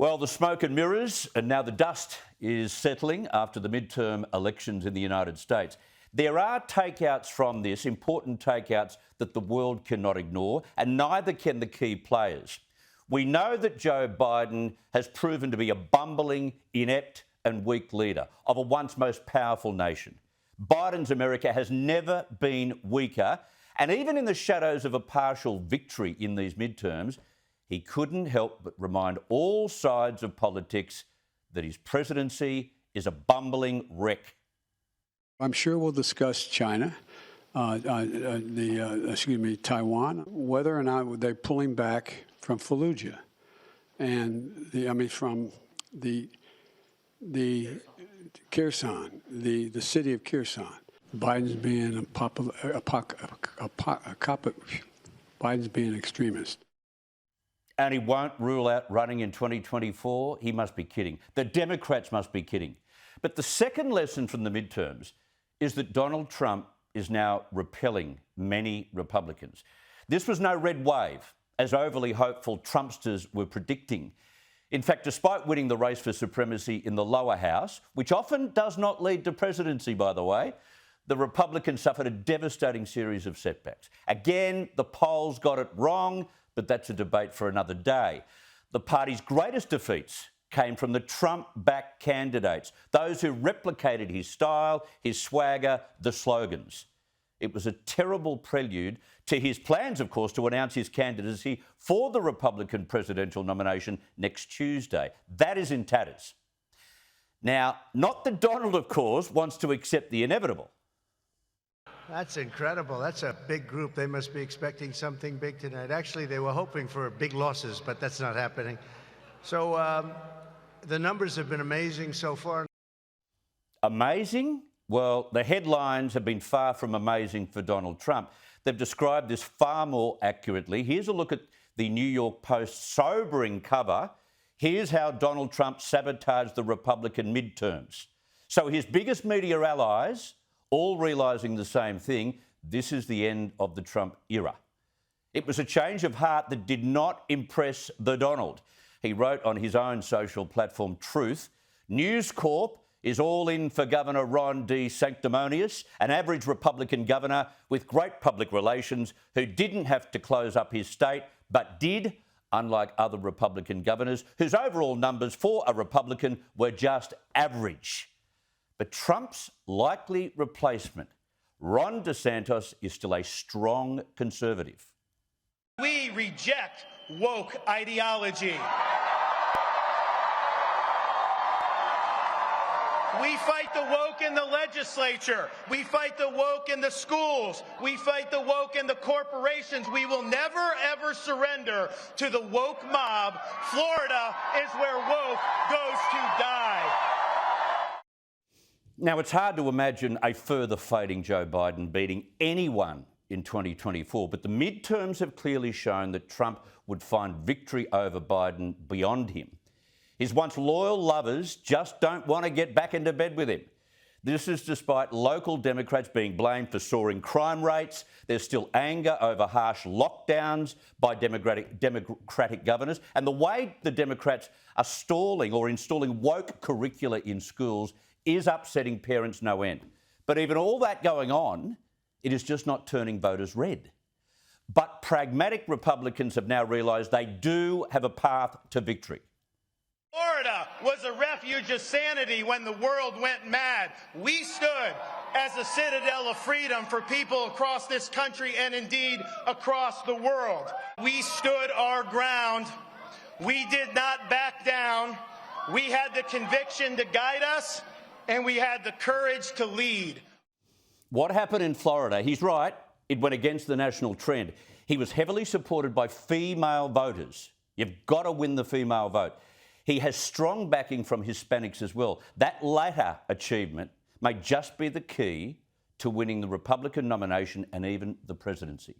Well, the smoke and mirrors, and now the dust is settling after the midterm elections in the United States. There are takeouts from this, important takeouts that the world cannot ignore, and neither can the key players. We know that Joe Biden has proven to be a bumbling, inept and weak leader of a once most powerful nation. Biden's America has never been weaker, and even in the shadows of a partial victory in these midterms, he couldn't help but remind all sides of politics that his presidency is a bumbling wreck. I'm sure we'll discuss China, Taiwan, whether or not they're pulling back from Fallujah, and from the Kherson, the city of Kherson. Biden's being an extremist. And he won't rule out running in 2024? He must be kidding. The Democrats must be kidding. But the second lesson from the midterms is that Donald Trump is now repelling many Republicans. This was no red wave, as overly hopeful Trumpsters were predicting. In fact, despite winning the race for supremacy in the lower house, which often does not lead to presidency, by the way, the Republicans suffered a devastating series of setbacks. Again, the polls got it wrong, but that's a debate for another day. The party's greatest defeats came from the Trump-backed candidates, those who replicated his style, his swagger, the slogans. It was a terrible prelude to his plans, of course, to announce his candidacy for the Republican presidential nomination next Tuesday. That is in tatters. Now, not that Donald, of course, wants to accept the inevitable. That's incredible. That's a big group. They must be expecting something big tonight. Actually, they were hoping for big losses, but that's not happening. So the numbers have been amazing so far. Amazing? Well, the headlines have been far from amazing for Donald Trump. They've described this far more accurately. Here's a look at the New York Post's sobering cover. Here's how Donald Trump sabotaged the Republican midterms. So his biggest media allies, all realising the same thing, this is the end of the Trump era. It was a change of heart that did not impress the Donald. He wrote on his own social platform, Truth, News Corp is all in for Governor Ron DeSanctimonious, an average Republican governor with great public relations who didn't have to close up his state, but did, unlike other Republican governors, whose overall numbers for a Republican were just average. But Trump's likely replacement, Ron DeSantis, is still a strong conservative. We reject woke ideology. We fight the woke in the legislature. We fight the woke in the schools. We fight the woke in the corporations. We will never, ever surrender to the woke mob. Florida is where woke goes to die. Now, it's hard to imagine a further fading Joe Biden beating anyone in 2024, but the midterms have clearly shown that Trump would find victory over Biden beyond him. His once loyal lovers just don't want to get back into bed with him. This is despite local Democrats being blamed for soaring crime rates. There's still anger over harsh lockdowns by Democratic governors, and the way the Democrats are stalling or installing woke curricula in schools is upsetting parents no end. But even all that going on, it is just not turning voters red. But pragmatic Republicans have now realised they do have a path to victory. Florida was a refuge of sanity when the world went mad. We stood as a citadel of freedom for people across this country and indeed across the world. We stood our ground. We did not back down. We had the conviction to guide us, and we had the courage to lead. What happened in Florida? He's right. It went against the national trend. He was heavily supported by female voters. You've got to win the female vote. He has strong backing from Hispanics as well. That latter achievement may just be the key to winning the Republican nomination and even the presidency.